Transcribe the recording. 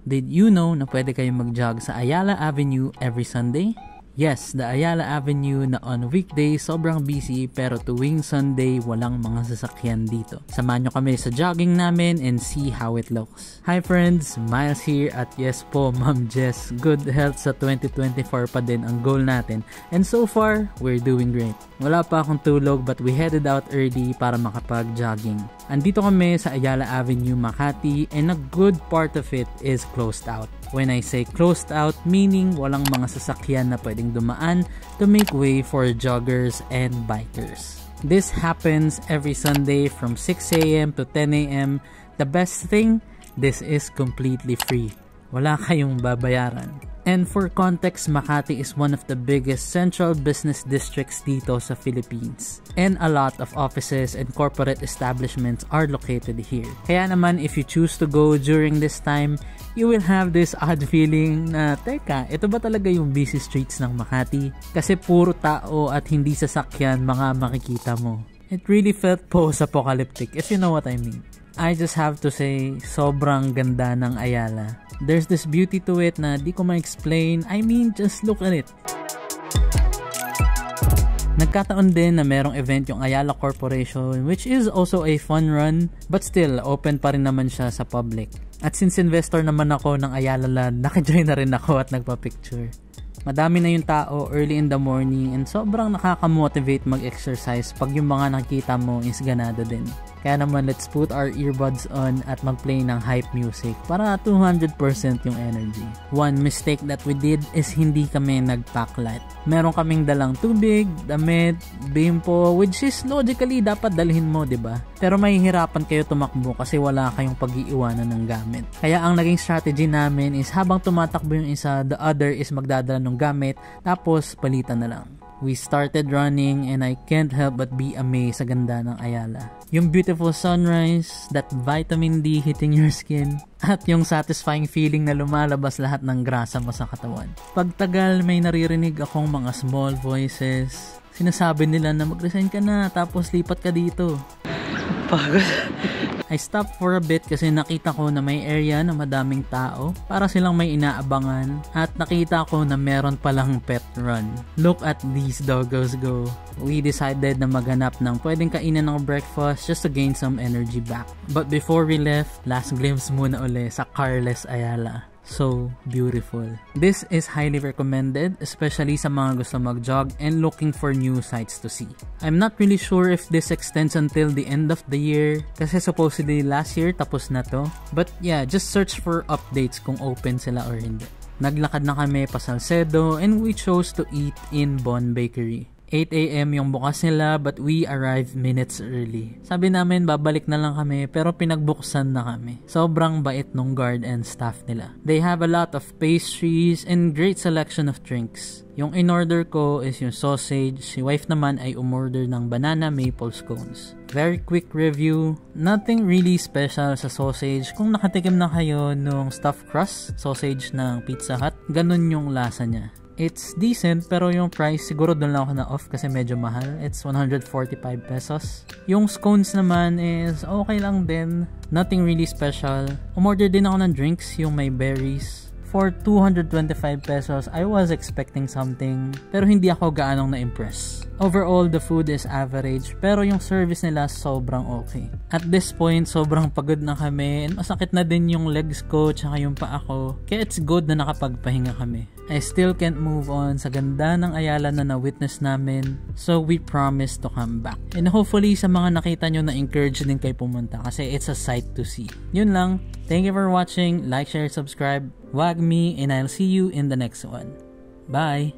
Did you know na pwede kayong mag-jog sa Ayala Avenue every Sunday? Yes, the Ayala Avenue na on weekdays sobrang busy pero tuwing Sunday walang mga sasakyan dito. Samahan nyo kami sa jogging namin and see how it looks. Hi friends, Miles here at yes po Ma'am Jess, good health sa 2024 pa din ang goal natin and so far, we're doing great. Wala pa akong tulog but we headed out early para makapag-jogging. Andito kami sa Ayala Avenue, Makati and a good part of it is closed out. When I say closed out, meaning walang mga sasakyan na pwedeng dumaan to make way for joggers and bikers. This happens every Sunday from 6 a.m. to 10 a.m. The best thing, this is completely free. Wala kayong babayaran. And for context, Makati is one of the biggest central business districts dito sa Philippines. And a lot of offices and corporate establishments are located here. Kaya naman, if you choose to go during this time, you will have this odd feeling na, teka, ito ba talaga yung busy streets ng Makati? Kasi puro tao at hindi sasakyan mga makikita mo. It really felt post-apocalyptic, if you know what I mean. I just have to say, sobrang ganda ng Ayala. There's this beauty to it na di ko ma-explain. I mean, just look at it. Nagkataon din na merong event yung Ayala Corporation which is also a fun run but still open pa rin naman siya sa public. At since investor naman ako ng Ayala Land, naka-join na rin ako at nagpa-picture. Madami na yung tao early in the morning and sobrang nakaka-motivate mag-exercise pag yung mga nakita mo is ganado din. Kaya naman let's put our earbuds on at mag-play ng hype music para 200% yung energy. One mistake that we did is hindi kami nag-packlight. Meron kaming dalang tubig, damit, bimpo, which is logically dapat dalhin mo, diba? Pero mahihirapan kayo tumakbo kasi wala kayong pag-iiwanan ng gamit. Kaya ang naging strategy namin is habang tumatakbo yung isa, the other is magdadala ng gamit, tapos palitan na lang. We started running and I can't help but be amazed sa ganda ng Ayala. Yung beautiful sunrise, that vitamin D hitting your skin, at yung satisfying feeling na lumalabas lahat ng grasa mo sa katawan. Pagtagal may naririnig akong mga small voices. Sinasabi nila na mag-resign ka na tapos lipat ka dito. Pagod. I stopped for a bit kasi nakita ko na may area na madaming tao para silang may inaabangan at nakita ko na meron palang pet run. Look at these doggos go. We decided na maghanap ng pwedeng kainan ng breakfast just to gain some energy back. But before we left, last glimpse muna uli sa Carles Ayala. So beautiful. This is highly recommended, especially sa mga gusto mag-jog and looking for new sights to see. I'm not really sure if this extends until the end of the year kasi supposedly last year tapos na to. But yeah, just search for updates kung open sila or hindi. Naglakad na kami pa Salcedo and we chose to eat in Bon Bakery. 8 a.m. yung bukas nila but we arrived minutes early. Sabi namin babalik na lang kami pero pinagbuksan na kami. Sobrang bait nung guard and staff nila. They have a lot of pastries and great selection of drinks. Yung in-order ko is yung sausage. Si wife naman ay umorder ng banana maple scones. Very quick review. Nothing really special sa sausage. Kung nakatikim na kayo nung stuffed crust sausage ng Pizza Hut, ganun yung lasa niya. It's decent pero yung price siguro doon lang ako na off kasi medyo mahal. It's 145 pesos. Yung scones naman is okay lang din. Nothing really special. Umorder din ako ng drinks yung may berries. For 225 pesos, I was expecting something pero hindi ako gaanong na-impress. Overall, the food is average pero yung service nila sobrang okay. At this point, sobrang pagod na kami and masakit na din yung legs ko tsaka yung paa ko. Kaya it's good na nakapagpahinga kami. I still can't move on sa ganda ng Ayala na na-witness namin. So we promise to come back. And hopefully sa mga nakita nyo na-encourage din kayo pumunta kasi it's a sight to see. Yun lang. Thank you for watching. Like, share, subscribe. Wag me and I'll see you in the next one. Bye!